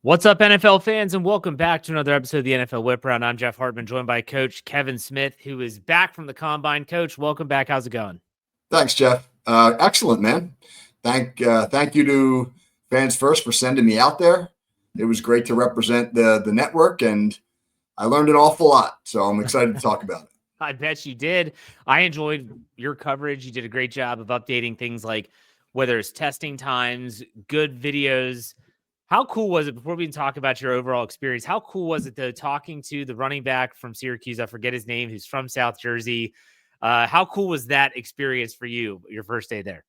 What's up, NFL fans, and welcome back to another episode of the NFL Whip Round. I'm Jeff Hartman, joined by Coach Kevin Smith, who is back from the Combine. Coach, welcome back. How's it going? Thanks, Jeff. Excellent, man. Thank you to Fans First for sending me out there. It was great to represent the network, and I learned an awful lot. So I'm excited to talk about it. I bet you did. I enjoyed your coverage. You did a great job of updating things like whether it's testing times, good videos. How cool was it, before we can talk about your overall experience, how cool was it, though, talking to the running back from Syracuse, I forget his name, who's from South Jersey? How cool was that experience for you, your first day there?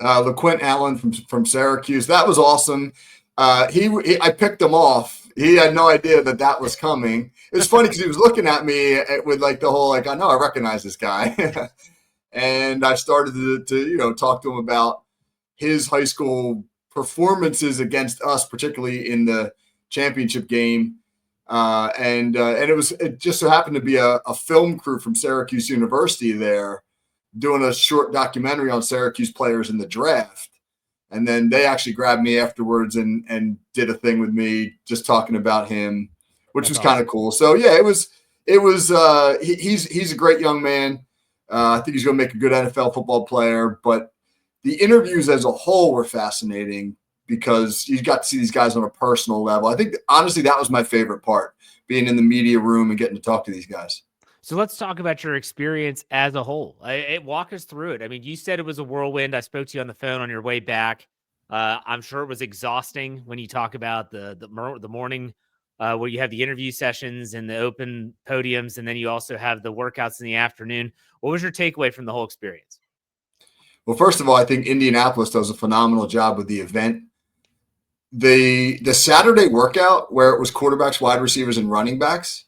LaQuint Allen from Syracuse. That was awesome. I picked him off. He had no idea that was coming. It was funny because he was looking at me with like the whole, like, I know I recognize this guy. And I started to talk to him about his high school performances against us, particularly in the championship game. And it just so happened to be a film crew from Syracuse University there doing a short documentary on Syracuse players in the draft. And then they actually grabbed me afterwards and did a thing with me just talking about him, which was kind of cool. So yeah, he's a great young man. I think he's going to make a good NFL football player, but the interviews as a whole were fascinating because you got to see these guys on a personal level. I think, honestly, that was my favorite part, being in the media room and getting to talk to these guys. So let's talk about your experience as a whole. Walk us through it. I mean, you said it was a whirlwind. I spoke to you on the phone on your way back. I'm sure it was exhausting when you talk about the morning where you have the interview sessions and the open podiums, and then you also have the workouts in the afternoon. What was your takeaway from the whole experience? Well, first of all, I think Indianapolis does a phenomenal job with the event. The Saturday workout, where it was quarterbacks, wide receivers, and running backs,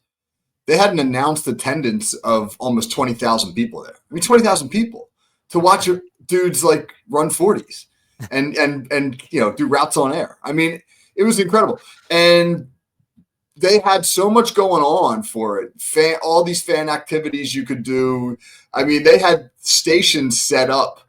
they had an announced attendance of almost 20,000 people there. I mean, 20,000 people to watch dudes like run 40s and do routes on air. I mean, it was incredible. And they had so much going on for it. All these fan activities you could do. I mean, they had stations set up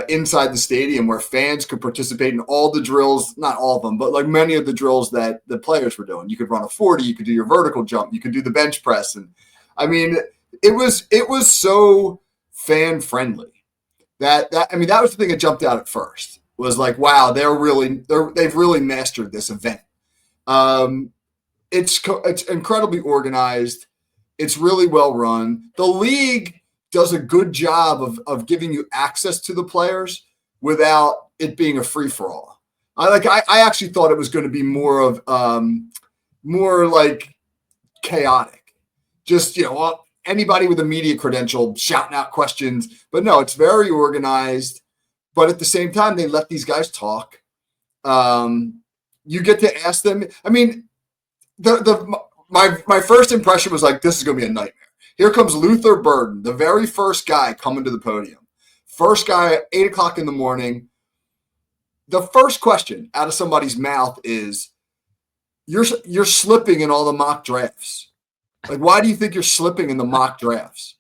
inside the stadium where fans could participate in all the drills, not all of them, but like many of the drills that the players were doing. You could run a 40, you could do your vertical jump, you could do the bench press. And I mean, it was so fan friendly that was the thing that jumped out at first, was like, wow, they've really mastered this event. It's incredibly organized. It's really well run. The league does a good job of giving you access to the players without it being a free-for-all. I actually thought it was going to be more like chaotic. Just, anybody with a media credential shouting out questions. But no, it's very organized. But at the same time, they let these guys talk. You get to ask them. I mean, my first impression was like, this is going to be a nightmare. Here comes Luther Burden, the very first guy coming to the podium. First guy at 8 o'clock in the morning. The first question out of somebody's mouth is, you're slipping in all the mock drafts. Like, why do you think you're slipping in the mock drafts?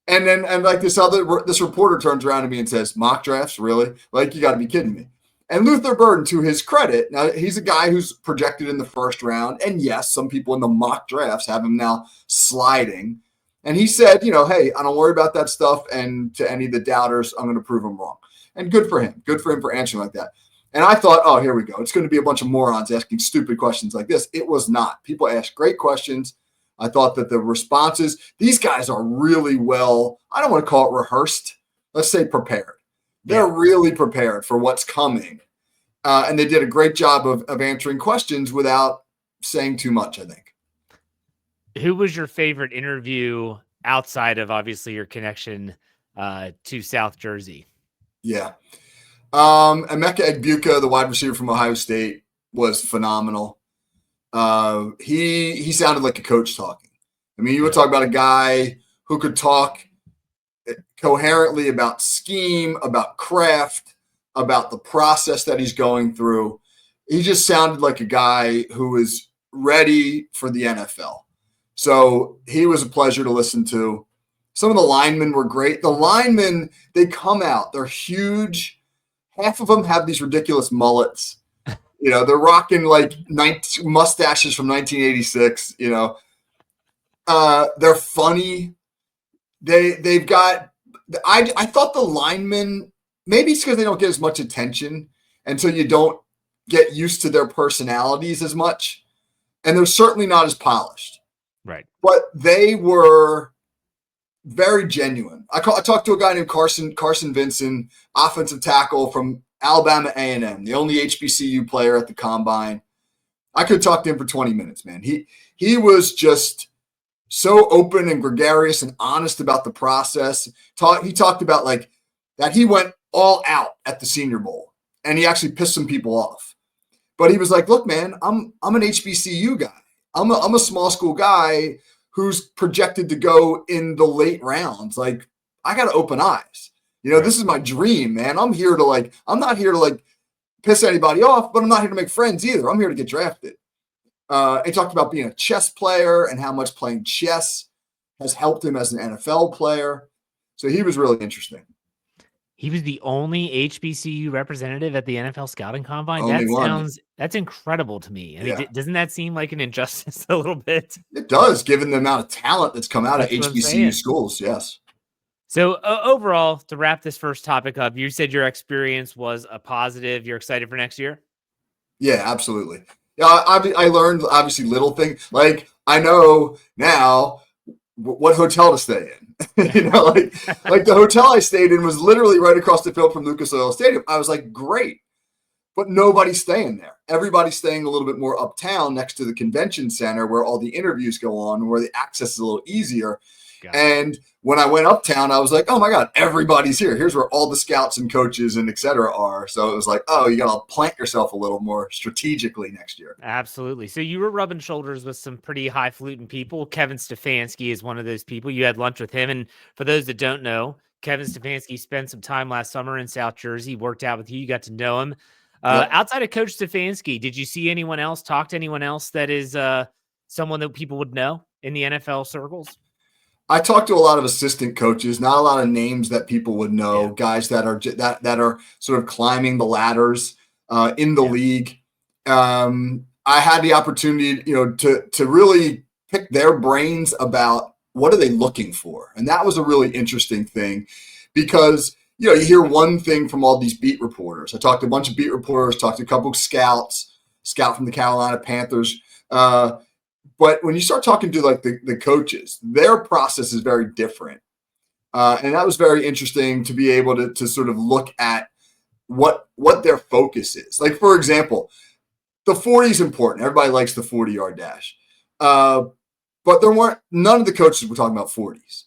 And like this reporter turns around to me and says, mock drafts, really? Like, you got to be kidding me. And Luther Burden, to his credit, now he's a guy who's projected in the first round. And yes, some people in the mock drafts have him now sliding. And he said, hey, I don't worry about that stuff. And to any of the doubters, I'm going to prove them wrong. And good for him. Good for him for answering like that. And I thought, oh, here we go. It's going to be a bunch of morons asking stupid questions like this. It was not. People asked great questions. I thought that the responses, these guys are really well, I don't want to call it rehearsed. Let's say prepared. They're really prepared for what's coming. And they did a great job of answering questions without saying too much, I think. Who was your favorite interview outside of, obviously, your connection to South Jersey? Yeah. Emeka Egbuka, the wide receiver from Ohio State, was phenomenal. He sounded like a coach talking. I mean, you would talk about a guy who could talk coherently about scheme, about craft, about the process that he's going through. He just sounded like a guy who is ready for the NFL. So he was a pleasure to listen to. Some of the linemen were great. The linemen, they come out. They're huge. Half of them have these ridiculous mullets. They're rocking like mustaches from 1986. They're funny. They've got. I thought the linemen, maybe it's because they don't get as much attention, and so you don't get used to their personalities as much, and they're certainly not as polished. Right. But they were very genuine. I talked to a guy named Carson Vinson, offensive tackle from Alabama A&M, the only HBCU player at the combine. I could talk to him for 20 minutes, man. He was just so open and gregarious and honest about the process. He talked about like that he went all out at the Senior Bowl and he actually pissed some people off. But he was like, "Look, man, I'm an HBCU guy. I'm a small school guy who's projected to go in the late rounds. Like, I got to open eyes. This is my dream, man. I'm not here to piss anybody off, but I'm not here to make friends either. I'm here to get drafted." He talked about being a chess player and how much playing chess has helped him as an NFL player. So he was really interesting. He was the only HBCU representative at the NFL Scouting Combine. Only one. That's incredible to me. I mean, Yeah. doesn't that seem like an injustice a little bit? It does, given the amount of talent that's come out of That's what I'm HBCU saying. schools. Yes. So overall, to wrap this first topic up, you said your experience was a positive. You're excited for next year? Yeah, absolutely. Yeah, I learned obviously little things. Like I know now what hotel to stay in. like the hotel I stayed in was literally right across the field from Lucas Oil Stadium. I was like, great, but nobody's staying there. Everybody's staying a little bit more uptown next to the convention center where all the interviews go on, where the access is a little easier. And when I went uptown, I was like, oh my God, everybody's here. Here's where all the scouts and coaches and et cetera are. So it was like, oh, you got to plant yourself a little more strategically next year. Absolutely. So you were rubbing shoulders with some pretty highfalutin people. Kevin Stefanski is one of those people. You had lunch with him. And for those that don't know, Kevin Stefanski spent some time last summer in South Jersey, worked out with you. You got to know him. Yep. Outside of Coach Stefanski, did you see anyone else, talk to anyone else that is someone that people would know in the NFL circles? I talked to a lot of assistant coaches, not a lot of names that people would know, guys that are sort of climbing the ladders in the league. I had the opportunity, to really pick their brains about what are they looking for. And that was a really interesting thing because, you hear one thing from all these beat reporters. I talked to a bunch of beat reporters, talked to a couple of scouts, scout from the Carolina Panthers, but when you start talking to like the coaches, their process is very different. And that was very interesting to be able to sort of look at what their focus is. Like, for example, the 40 is important. Everybody likes the 40-yard dash. But none of the coaches were talking about 40s.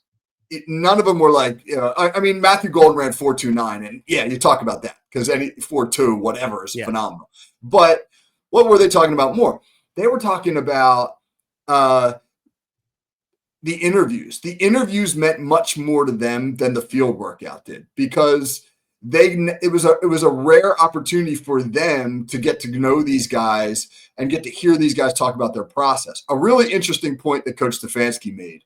None of them were like, I mean, Matthew Golden ran 4.29. And yeah, you talk about that because any 4.2, whatever is phenomenal. But what were they talking about more? They were talking about the interviews. The interviews meant much more to them than the field workout did because it was a rare opportunity for them to get to know these guys and get to hear these guys talk about their process. A really interesting point that Coach Stefanski made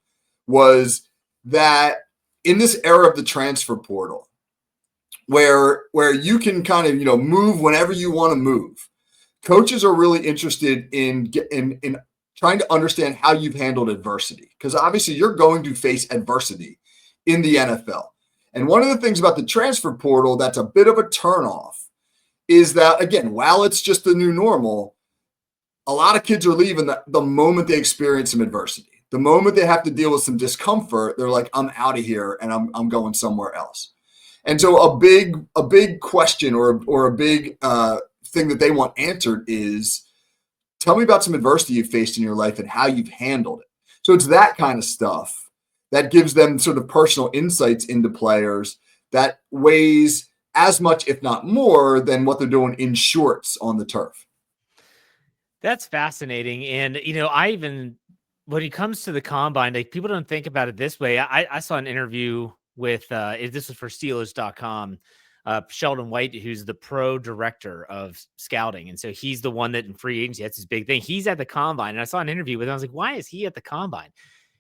was that in this era of the transfer portal, where you can kind of move whenever you want to move, coaches are really interested in trying to understand how you've handled adversity, because obviously you're going to face adversity in the NFL. And one of the things about the transfer portal that's a bit of a turnoff is that, again, while it's just the new normal, a lot of kids are leaving the moment they experience some adversity. The moment they have to deal with some discomfort, they're like, I'm out of here and I'm going somewhere else. And so a big question or a big thing that they want answered is, tell me about some adversity you've faced in your life and how you've handled it. So it's that kind of stuff that gives them sort of personal insights into players that weighs as much, if not more, than what they're doing in shorts on the turf. That's fascinating. And, when it comes to the combine, like, people don't think about it this way. I saw an interview with, this was for Steelers.com, Sheldon White, who's the pro director of scouting. And so he's the one that in free agency, that's his big thing. He's at the combine. And I saw an interview with him. I was like, why is he at the combine?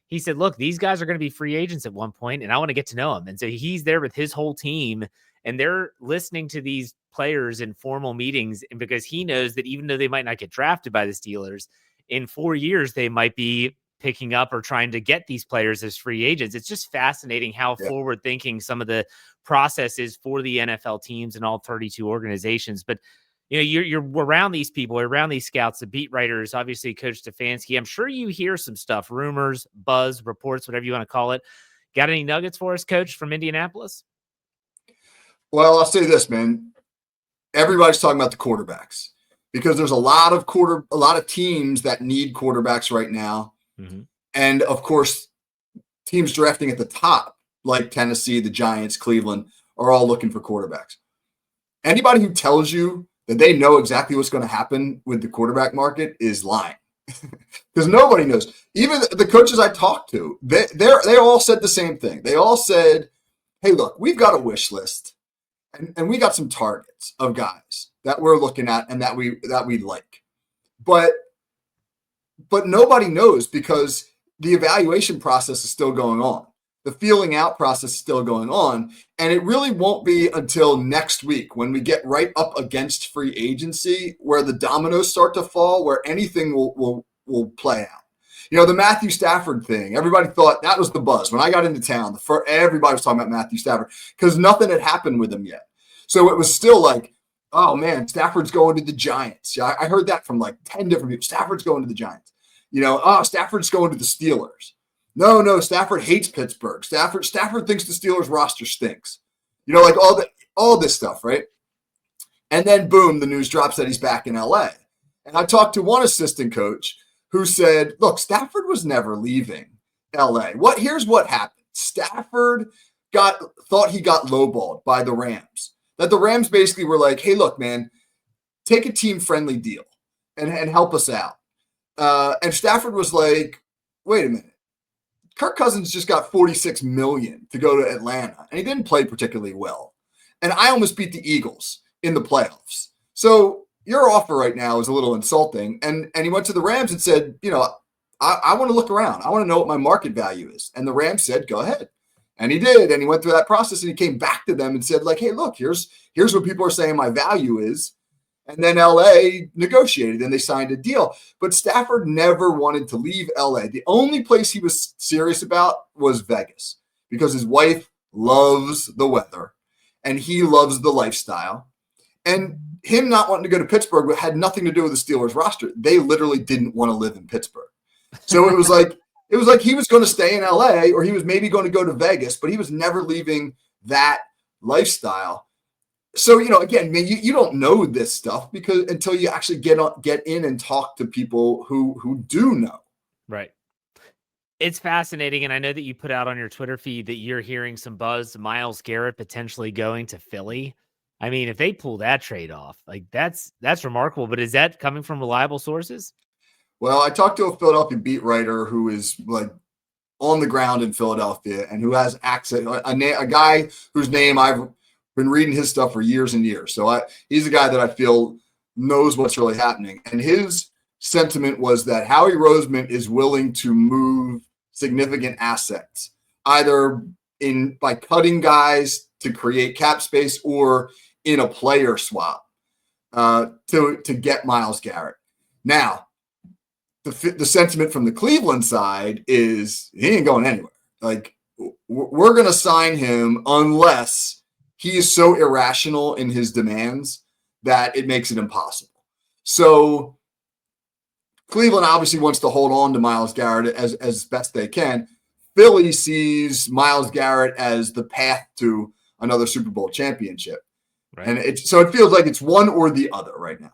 He said, look, these guys are going to be free agents at one point, and I want to get to know them. And so he's there with his whole team and they're listening to these players in formal meetings. And because he knows that even though they might not get drafted by the Steelers, in 4 years, they might be picking up or trying to get these players as free agents. It's just fascinating how forward thinking some of the process is for the NFL teams and all 32 organizations. But you're around these people, around these scouts, the beat writers, obviously Coach Stefanski. I'm sure you hear some stuff, rumors, buzz, reports, whatever you want to call it. Got any nuggets for us, Coach, from Indianapolis? Well, I'll say this, man. Everybody's talking about the quarterbacks because there's a lot of teams that need quarterbacks right now. Mm-hmm. And of course, teams drafting at the top, like Tennessee, the Giants, Cleveland, are all looking for quarterbacks. Anybody who tells you that they know exactly what's going to happen with the quarterback market is lying. Because nobody knows. Even the coaches I talked to, they all said the same thing. They all said, hey, look, we've got a wish list. And we got some targets of guys that we're looking at and that we like. But nobody knows because the evaluation process is still going on. The feeling out process is still going on. And it really won't be until next week when we get right up against free agency where the dominoes start to fall, where anything will play out. The Matthew Stafford thing, everybody thought that was the buzz. When I got into town, everybody was talking about Matthew Stafford because nothing had happened with him yet. So it was still like, oh, man, Stafford's going to the Giants. Yeah, I heard that from like 10 different people. Stafford's going to the Giants. Stafford's going to the Steelers. No, Stafford hates Pittsburgh. Stafford thinks the Steelers roster stinks. Like all this stuff, right? And then, boom, the news drops that he's back in L.A. And I talked to one assistant coach who said, look, Stafford was never leaving L.A. Here's what happened. Stafford thought he got lowballed by the Rams. That the Rams basically were like, hey, look, man, take a team-friendly deal and help us out. And Stafford was like, wait a minute. Kirk Cousins just got $46 million to go to Atlanta, and he didn't play particularly well. And I almost beat the Eagles in the playoffs. So your offer right now is a little insulting. And he went to the Rams and said, I want to look around. I want to know what my market value is. And the Rams said, go ahead. And he did. And he went through that process and he came back to them and said, like, hey, look, here's what people are saying my value is. And then LA negotiated and they signed a deal. But Stafford never wanted to leave LA. The only place he was serious about was Vegas because his wife loves the weather and he loves the lifestyle. And him not wanting to go to Pittsburgh had nothing to do with the Steelers roster. They literally didn't want to live in Pittsburgh. So it was like he was going to stay in LA or he was maybe going to go to Vegas, but he was never leaving that lifestyle. So, again, man, you don't know this stuff because until you actually get in and talk to people who do know. Right. It's fascinating. And I know that you put out on your Twitter feed that you're hearing some buzz, Myles Garrett potentially going to Philly. I mean, if they pull that trade off, like that's remarkable. But is that coming from reliable sources? Well, I talked to a Philadelphia beat writer who is like on the ground in Philadelphia and who has access, a guy whose name I've been reading his stuff for years and years. So he's a guy that I feel knows what's really happening. And his sentiment was that Howie Roseman is willing to move significant assets, either by cutting guys to create cap space or in a player swap to get Myles Garrett. Now, the sentiment from the Cleveland side is he ain't going anywhere. Like, we're going to sign him unless he is so irrational in his demands that it makes it impossible. So Cleveland obviously wants to hold on to Myles Garrett as best they can. Philly sees Myles Garrett as the path to another Super Bowl championship. Right. And so it feels like it's one or the other right now.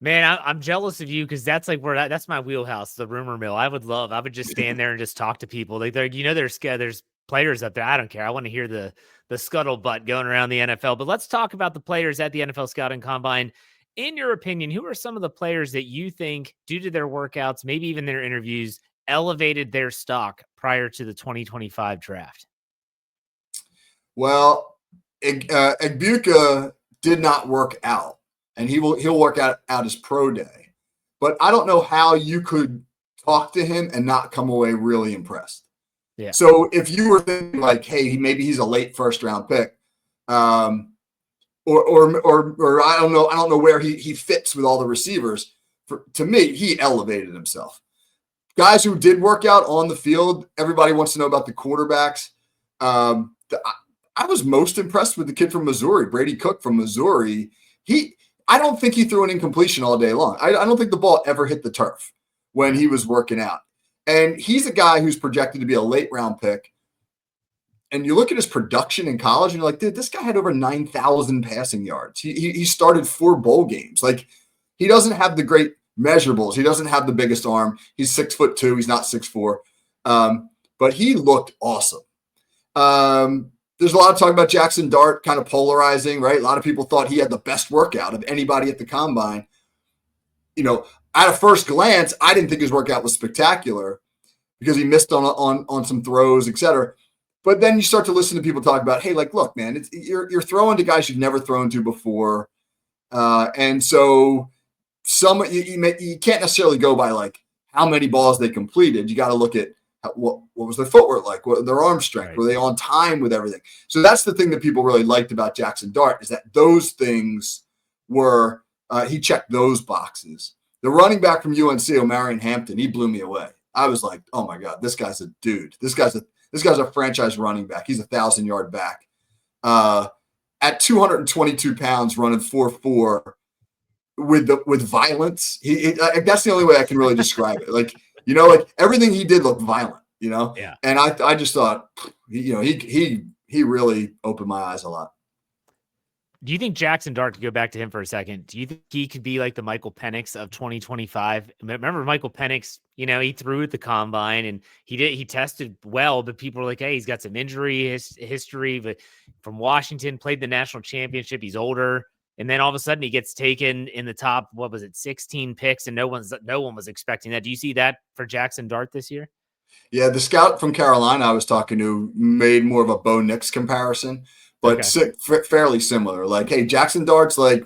Man, I'm jealous of you because that's like that's my wheelhouse, the rumor mill. I would just stand there and just talk to people. Like there's players up there. I don't care. I want to hear the scuttlebutt going around the NFL. But let's talk about the players at the NFL Scouting Combine. In your opinion, who are some of the players that you think, due to their workouts, maybe even their interviews, elevated their stock prior to the 2025 draft? Well, Egbuka did not work out, and he'll work out his pro day. But I don't know how you could talk to him and not come away really impressed. Yeah. So if you were thinking like, hey, maybe he's a late first round pick, Or I don't know. I don't know where he fits with all the receivers. To me, he elevated himself. Guys who did work out on the field, everybody wants to know about the quarterbacks. I was most impressed with the kid from Missouri, Brady Cook from Missouri. I don't think he threw an incompletion all day long. I don't think the ball ever hit the turf when he was working out. And he's a guy who's projected to be a late round pick. And you look at his production in college, and you're like, dude, this guy had over 9,000 passing yards. He started 4 bowl games. Like, he doesn't have the great measurables. He doesn't have the biggest arm. He's 6'2". He's not 6'4". But he looked awesome. There's a lot of talk about Jackson Dart, kind of polarizing, right? A lot of people thought he had the best workout of anybody at the combine. You know, at a first glance, I didn't think his workout was spectacular because he missed on some throws, et cetera. But then you start to listen to people talk about, hey, like, look, man, you're throwing to guys you've never thrown to before. And so you can't necessarily go by like how many balls they completed. You got to look at what was their footwork like, what their arm strength, right. Were they on time with everything? So that's the thing that people really liked about Jackson Dart, is that those things were he checked those boxes. The running back from UNC, Omarion Hampton, he blew me away. I was like, oh my God, this guy's a dude. This guy's a franchise running back. He's a 1,000-yard back. At 222 pounds, running 4.4 with violence. That's the only way I can really describe it. Like, you know, like everything he did looked violent, you know? Yeah. And I just thought, he really opened my eyes a lot. Do you think Jackson Dart, to go back to him for a second, do you think he could be like the Michael Penix of 2025? Remember Michael Penix, you know, he threw at the combine and he tested well, but people were like, hey, he's got some injury history, but from Washington, played the national championship. He's older. And then all of a sudden he gets taken in the top, 16 picks, and no one was expecting that. Do you see that for Jackson Dart this year? Yeah, the scout from Carolina I was talking to made more of a Bo Nix comparison, but fairly similar. Like, hey, Jackson Dart's like,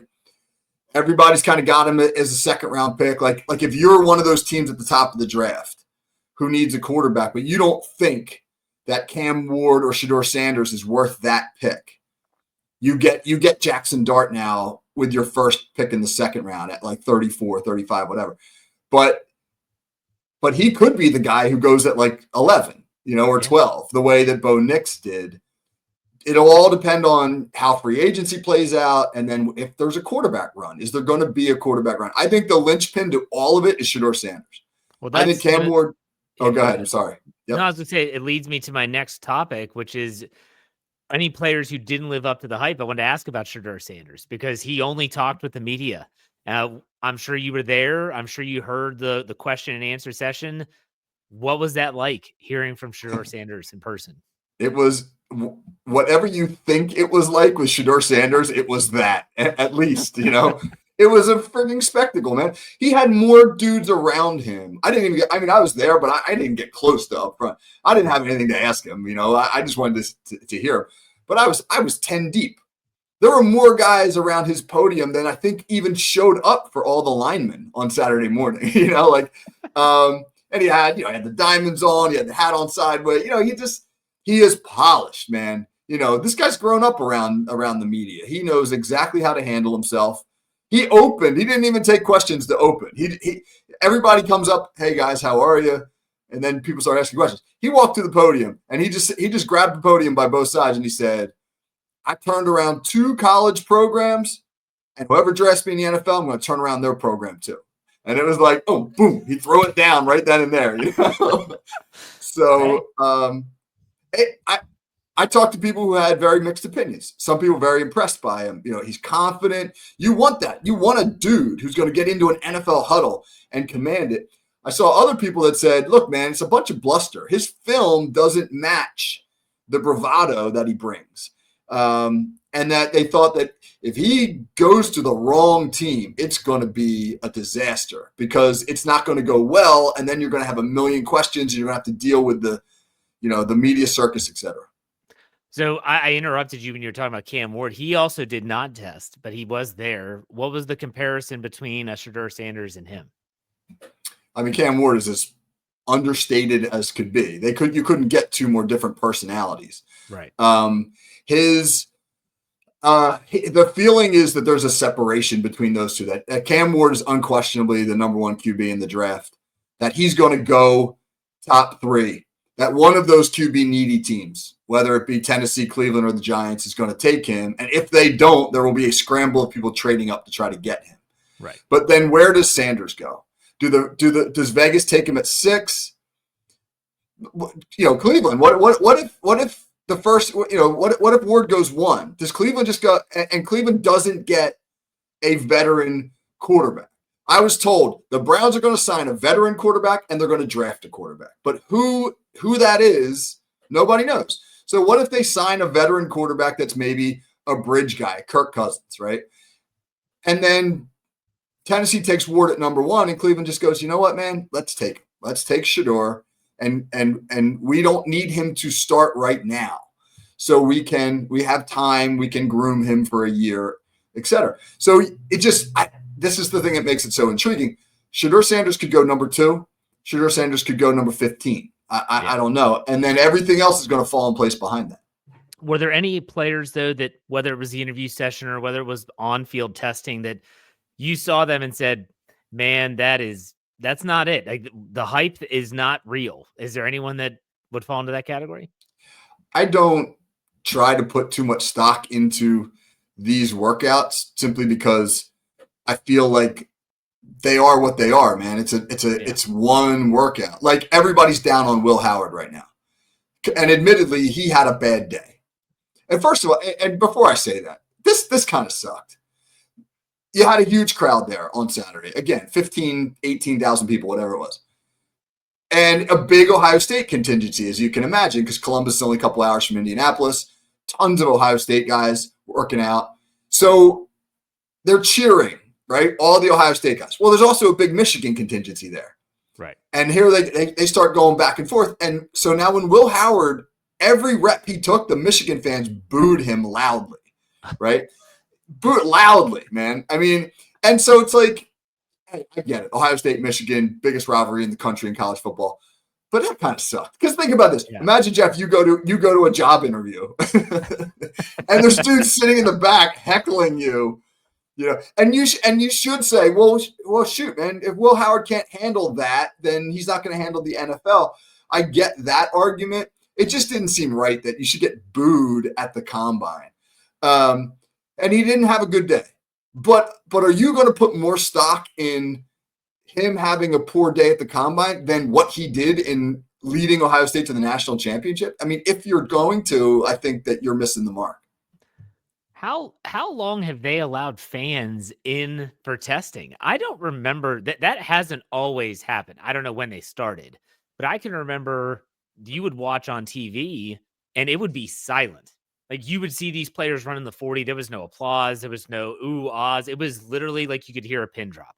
everybody's kind of got him as a second-round pick. Like if you're one of those teams at the top of the draft who needs a quarterback, but you don't think that Cam Ward or Shedeur Sanders is worth that pick, you get Jackson Dart now with your first pick in the second round at like 34, 35, whatever. But he could be the guy who goes at like 11, you know, or 12, the way that Bo Nix did. It'll all depend on how free agency plays out, and then if there's a quarterback run. Is there going to be a quarterback run? I think the linchpin to all of it is Shedeur Sanders. Well, I think Cam Ward – go ahead. I'm sorry. Yep. No, I was going to say, it leads me to my next topic, which is – any players who didn't live up to the hype. I wanted to ask about Shedeur Sanders because he only talked with the media. I'm sure you were there. I'm sure you heard the question and answer session. What was that like, hearing from Shedeur Sanders in person? It was whatever you think it was like with Shedeur Sanders. It was that, at least, you know. It was a freaking spectacle, man. He had more dudes around him. I was there, but I didn't get close to up front. I didn't have anything to ask him, you know. I just wanted to hear him. But I was 10 deep. There were more guys around his podium than I think even showed up for all the linemen on Saturday morning, you know, like, and he had the diamonds on, he had the hat on sideways, you know, he is polished, man. You know, this guy's grown up around the media. He knows exactly how to handle himself. He opened. He didn't even take questions to open. Everybody comes up, hey guys, how are you? And then people start asking questions. He walked to the podium and he just grabbed the podium by both sides and he said, I turned around 2 college programs, and whoever drafts me in the NFL, I'm going to turn around their program too. And it was like, oh, boom, he threw it down right then and there. You know? So I talked to people who had very mixed opinions. Some people very impressed by him. You know, he's confident. You want that. You want a dude who's going to get into an NFL huddle and command it. I saw other people that said, look, man, it's a bunch of bluster. His film doesn't match the bravado that he brings. And that they thought that if he goes to the wrong team, it's going to be a disaster because it's not going to go well. And then you're going to have a million questions and you're going to have to deal with the media circus, et cetera. So I interrupted you when you were talking about Cam Ward. He also did not test, but he was there. What was the comparison between Shedeur Sanders and him? I mean, Cam Ward is as understated as could be. You couldn't get 2 more different personalities. Right. The feeling is that there's a separation between those two. That Cam Ward is unquestionably the number one QB in the draft. That he's going to go top 3. That one of those QB needy teams, whether it be Tennessee, Cleveland, or the Giants, is going to take him. And if they don't, there will be a scramble of people trading up to try to get him. Right. But then where does Sanders go? Does Vegas take him at 6? Cleveland. What if the first? What if Ward goes 1? Does Cleveland just go? And Cleveland doesn't get a veteran quarterback. I was told the Browns are going to sign a veteran quarterback and they're going to draft a quarterback. But who that is, nobody knows. So what if they sign a veteran quarterback that's maybe a bridge guy, Kirk Cousins, right? And then Tennessee takes Ward at number 1, and Cleveland just goes, you know what, man? Let's take Shador, and we don't need him to start right now. So we have time, we can groom him for a year, etc. So this is the thing that makes it so intriguing. Shador Sanders could go number 2. Shador Sanders could go number 15. I don't know. And then everything else is going to fall in place behind that. Were there any players, though, that whether it was the interview session or whether it was on-field testing, that you saw them and said, man, that's not it. Like, the hype is not real. Is there anyone that would fall into that category? I don't try to put too much stock into these workouts simply because I feel like they are what they are, man. It's one workout. Like, everybody's down on Will Howard right now. And admittedly, he had a bad day. And first of all, and before I say that, this kind of sucked. You had a huge crowd there on Saturday. Again, 15, 18,000 people, whatever it was. And a big Ohio State contingency, as you can imagine, because Columbus is only a couple hours from Indianapolis. Tons of Ohio State guys working out. So they're cheering, right? All the Ohio State guys. Well, there's also a big Michigan contingency there. Right. And here they start going back and forth. And so now when Will Howard, every rep he took, the Michigan fans booed him loudly, right? Booed loudly, man. I mean, and so it's like, I get it. Ohio State, Michigan, biggest rivalry in the country in college football. But that kind of sucked. Because think about this. Yeah. Imagine, Jeff, you go to a job interview and there's dudes sitting in the back heckling you. And you should say, well, shoot, man, if Will Howard can't handle that, then he's not going to handle the NFL. I get that argument. It just didn't seem right that you should get booed at the combine. And he didn't have a good day. But are you going to put more stock in him having a poor day at the combine than what he did in leading Ohio State to the national championship? I mean, if you're going to, I think that you're missing the mark. How long have they allowed fans in for testing? I don't remember that hasn't always happened. I don't know when they started, but I can remember you would watch on TV and it would be silent. Like, you would see these players running the 40. There was no applause. There was no ooh, ahs. It was literally like you could hear a pin drop.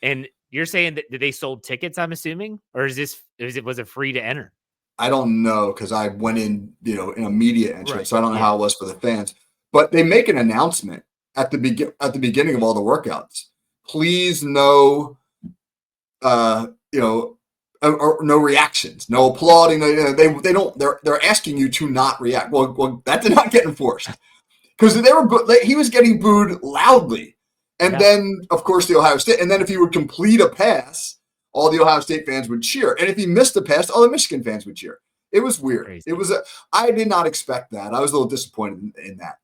And you're saying that they sold tickets, I'm assuming? Or was it free to enter? I don't know, because I went in, in a media entrance, right. So I don't know how it was for the fans. But they make an announcement at the beginning of all the workouts. Please, no reactions, no applauding. They don't. They're asking you to not react. Well, that did not get enforced because he was getting booed loudly, and then of course the Ohio State. And then if he would complete a pass, all the Ohio State fans would cheer, and if he missed a pass, all the Michigan fans would cheer. It was weird. Crazy. I did not expect that. I was a little disappointed in that.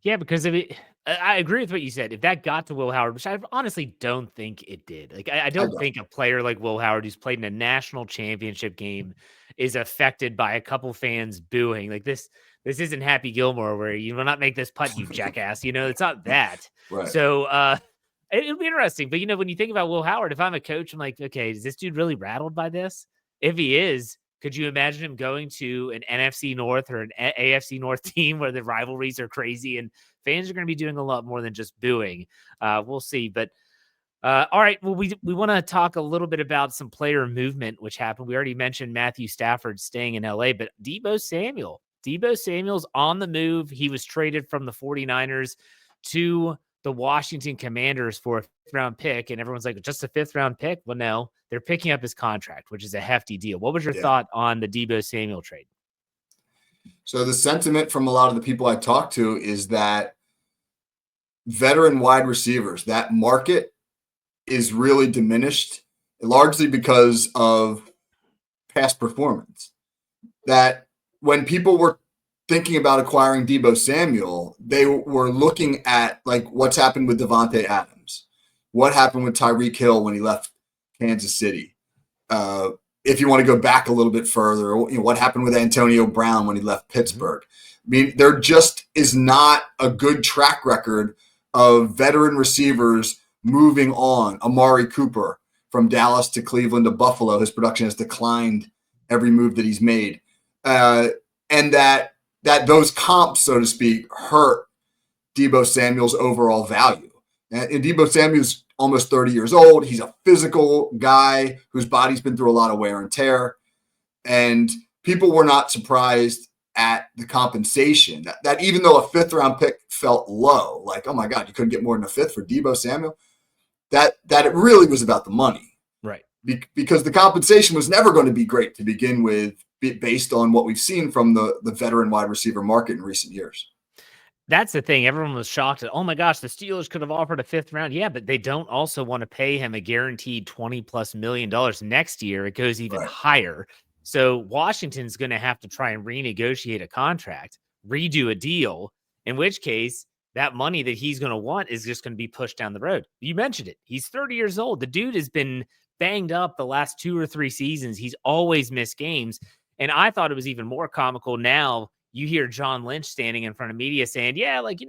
Yeah, because I agree with what you said. If that got to Will Howard, which I honestly don't think it did. Like, I don't think a player like Will Howard, who's played in a national championship game, is affected by a couple fans booing. Like, this isn't Happy Gilmore where you will not make this putt, you jackass. It's not that. Right. So it'll be interesting. But, when you think about Will Howard, if I'm a coach, I'm like, okay, is this dude really rattled by this? If he is, could you imagine him going to an NFC North or an AFC North team where the rivalries are crazy and fans are going to be doing a lot more than just booing? We'll see. But all right, well, we want to talk a little bit about some player movement, which happened. We already mentioned Matthew Stafford staying in LA, but Deebo Samuel's on the move. He was traded from the 49ers to the Washington Commanders for a 5th-round pick, and everyone's like, just a 5th-round pick? Well, no, they're picking up his contract, which is a hefty deal. What was your thought on the Deebo Samuel trade? So the sentiment from a lot of the people I talk to is that veteran wide receivers, that market is really diminished, largely because of past performance. That when people were thinking about acquiring Deebo Samuel, they were looking at like what's happened with Devontae Adams, what happened with Tyreek Hill when he left Kansas City. If you want to go back a little bit further, what happened with Antonio Brown when he left Pittsburgh. I mean, there just is not a good track record of veteran receivers moving on. Amari Cooper from Dallas to Cleveland to Buffalo, his production has declined every move that he's made. And that those comps, so to speak, hurt Deebo Samuel's overall value. And Deebo Samuel's almost 30 years old. He's a physical guy whose body's been through a lot of wear and tear. And people were not surprised at the compensation. That even though a fifth-round pick felt low, like, oh my God, you couldn't get more than a fifth for Deebo Samuel, that it really was about the money. Right. Because the compensation was never going to be great to begin with, based on what we've seen from the veteran wide receiver market in recent years. That's the thing. Everyone was shocked at, oh my gosh, the Steelers could have offered a fifth round. Yeah, but they don't also want to pay him a guaranteed $20+ million next year. It goes even higher. So Washington's going to have to try and renegotiate a contract, redo a deal, in which case that money that he's going to want is just going to be pushed down the road. You mentioned it. He's 30 years old. The dude has been banged up the last 2 or 3 seasons. He's always missed games. And I thought it was even more comical now. You hear John Lynch standing in front of media saying, yeah, like,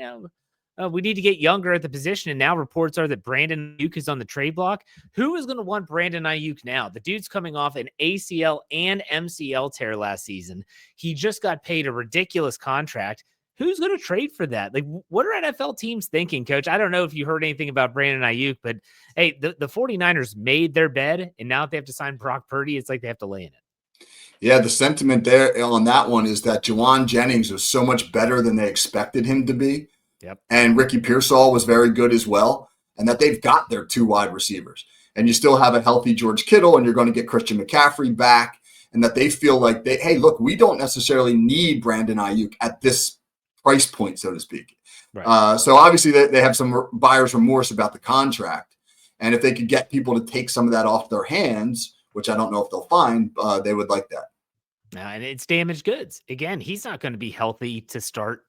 we need to get younger at the position. And now reports are that Brandon Ayuk is on the trade block. Who is going to want Brandon Ayuk now? The dude's coming off an ACL and MCL tear last season. He just got paid a ridiculous contract. Who's going to trade for that? Like, what are NFL teams thinking, Coach? I don't know if you heard anything about Brandon Ayuk, but hey, the 49ers made their bed, and now if they have to sign Brock Purdy, it's like they have to lay in it. Yeah, the sentiment there on that one is that Juwan Jennings was so much better than they expected him to be. Yep. And Ricky Pearsall was very good as well. And that they've got their 2 wide receivers. And you still have a healthy George Kittle, and you're going to get Christian McCaffrey back. And that they feel like, hey, look, we don't necessarily need Brandon Ayuk at this price point, so to speak. Right. So obviously they have some buyer's remorse about the contract. And if they could get people to take some of that off their hands, which I don't know if they'll find, they would like that. And it's damaged goods. Again, he's not going to be healthy to start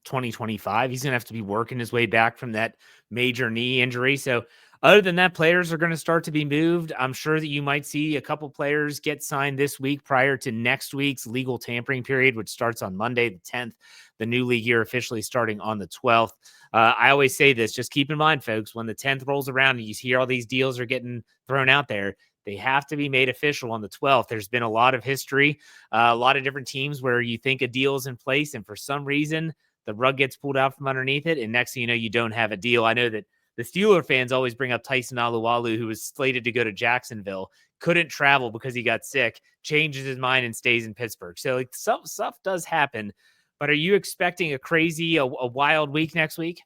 2025. He's going to have to be working his way back from that major knee injury. So other than that, players are going to start to be moved. I'm sure that you might see a couple players get signed this week prior to next week's legal tampering period, which starts on Monday, the 10th, the new league year officially starting on the 12th. I always say this, just keep in mind, folks, when the 10th rolls around and you hear all these deals are getting thrown out there, they have to be made official on the 12th. There's been a lot of history, a lot of different teams where you think a deal is in place, and for some reason, the rug gets pulled out from underneath it, and next thing you know, you don't have a deal. I know that the Steeler fans always bring up Tyson Alualu, who was slated to go to Jacksonville, couldn't travel because he got sick, changes his mind, and stays in Pittsburgh. So like, some stuff does happen, but are you expecting a wild week next week?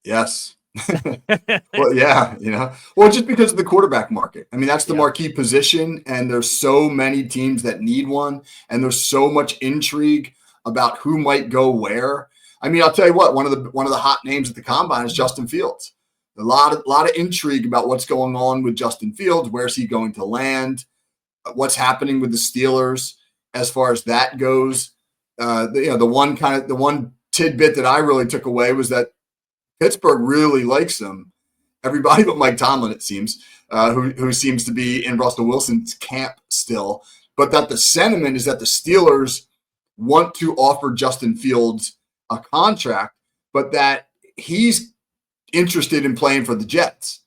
Yes. Well, yeah, well, just because of the quarterback market. I mean, that's the marquee position, and there's so many teams that need one, and there's so much intrigue about who might go where. I mean, I'll tell you what, one of the hot names at the combine is Justin Fields. A lot of intrigue about what's going on with Justin Fields. Where's he going to land? What's happening with the Steelers as far as that goes? The one tidbit that I really took away was that Pittsburgh really likes him. Everybody but Mike Tomlin, it seems, who seems to be in Russell Wilson's camp still. But that the sentiment is that the Steelers want to offer Justin Fields a contract, but that he's interested in playing for the Jets,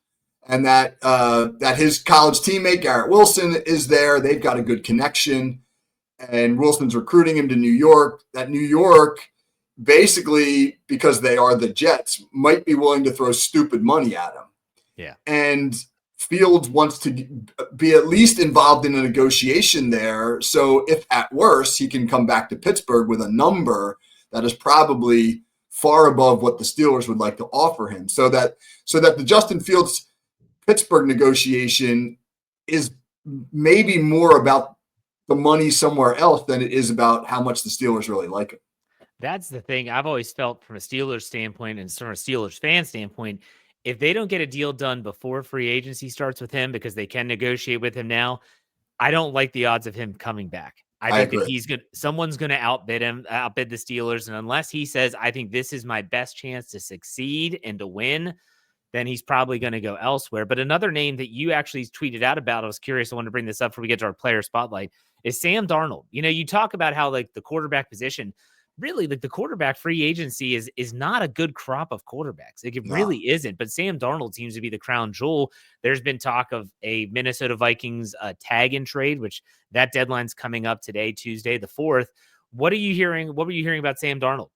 and that his college teammate Garrett Wilson is there. They've got a good connection, and Wilson's recruiting him to New York. That New York, basically, because they are the Jets, might be willing to throw stupid money at him. Yeah. And Fields wants to be at least involved in a negotiation there. So if at worst, he can come back to Pittsburgh with a number that is probably far above what the Steelers would like to offer him. So that the Justin Fields Pittsburgh negotiation is maybe more about the money somewhere else than it is about how much the Steelers really like him. That's the thing I've always felt from a Steelers standpoint and from a Steelers fan standpoint. If they don't get a deal done before free agency starts with him because they can negotiate with him now, I don't like the odds of him coming back. I I think that agree. someone's gonna outbid him, outbid the Steelers. And unless he says, I think this is my best chance to succeed and to win, then he's probably going to go elsewhere. But another name that you actually tweeted out about, I was curious, I wanted to bring this up before we get to our player spotlight, is Sam Darnold. You know, you talk about how like the quarterback position, really like the quarterback free agency is not a good crop of quarterbacks. Like it No. really isn't. But Sam Darnold seems to be the crown jewel. There's been talk of a Minnesota Vikings tag and trade, which that deadline's coming up today, Tuesday the 4th. What are you hearing? What were you hearing about Sam Darnold?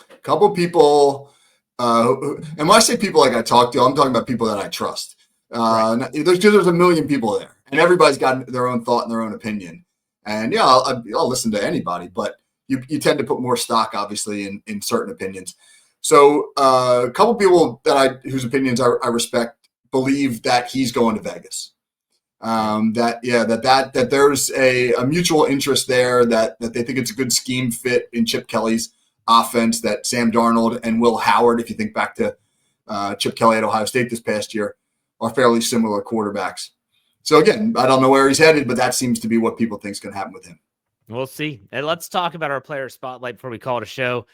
A couple people, and when I say people like I talk to, I'm talking about people that I trust. Right. There's a million people there, and everybody's got their own thought and their own opinion. And yeah, I'll listen to anybody, but you tend to put more stock, obviously, in certain opinions. So a couple people whose opinions I respect believe that he's going to Vegas. That there's a mutual interest there, that they think it's a good scheme fit in Chip Kelly's offense, that Sam Darnold and Will Howard, if you think back to Chip Kelly at Ohio State this past year, are fairly similar quarterbacks. So again, I don't know where he's headed, but that seems to be what people think is going to happen with him. We'll see. And let's talk about our player spotlight before we call it a show.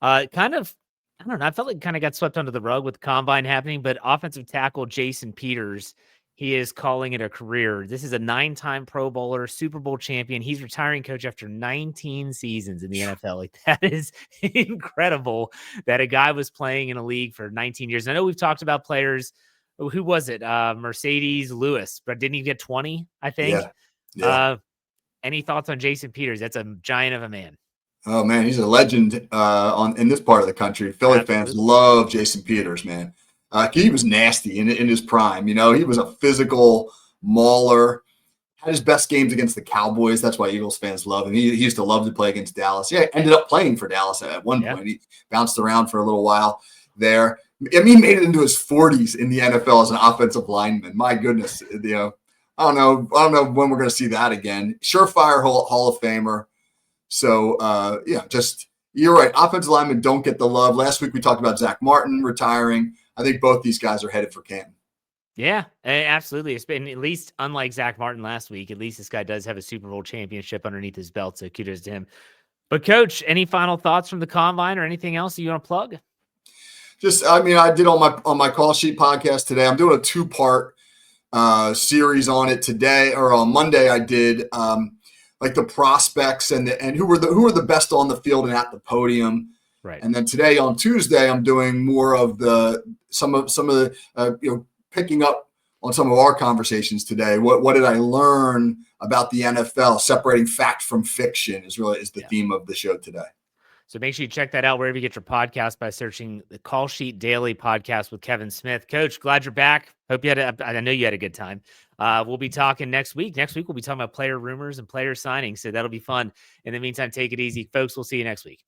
I don't know. I felt like kind of got swept under the rug with the combine happening, but offensive tackle Jason Peters, he is calling it a career. This is a 9-time Pro Bowler, Super Bowl champion. He's retiring coach after 19 seasons in the NFL. Like that is incredible that a guy was playing in a league for 19 years. I know we've talked about players. Who was it? Mercedes Lewis, but didn't he get 20? I think. Yeah. Any thoughts on Jason Peters? That's a giant of a man. Oh man, he's a legend in this part of the country. Philly fans Absolutely. love Jason Peters, man. He was nasty in his prime. You know, he was a physical mauler. Had his best games against the Cowboys. That's why Eagles fans love him. He used to love to play against Dallas. Yeah, ended up playing for Dallas at one point. He bounced around for a little while there. I mean, he made it into his 40s in the NFL as an offensive lineman. My goodness, I don't know when we're going to see that again. Surefire Hall of Famer. So, you're right. Offensive linemen don't get the love. Last week we talked about Zach Martin retiring. I think both these guys are headed for Canton. Yeah, absolutely. It's been, at least unlike Zach Martin last week, at least this guy does have a Super Bowl championship underneath his belt, so kudos to him. But, Coach, any final thoughts from the Combine or anything else you want to plug? I did on my call sheet podcast today. I'm doing a 2-part series on it today, or on Monday I did like the prospects and who were the best on the field and at the podium. Right. And then today on Tuesday I'm doing more of some of the picking up on some of our conversations today. What did I learn about the NFL? Separating fact from fiction is the theme of the show today. So make sure you check that out wherever you get your podcast by searching the Call Sheet Daily podcast with Kevin Smith. Coach, glad you're back. Hope I know you had a good time. We'll be talking next week. Next week, we'll be talking about player rumors and player signings. So that'll be fun. In the meantime, take it easy, folks. We'll see you next week.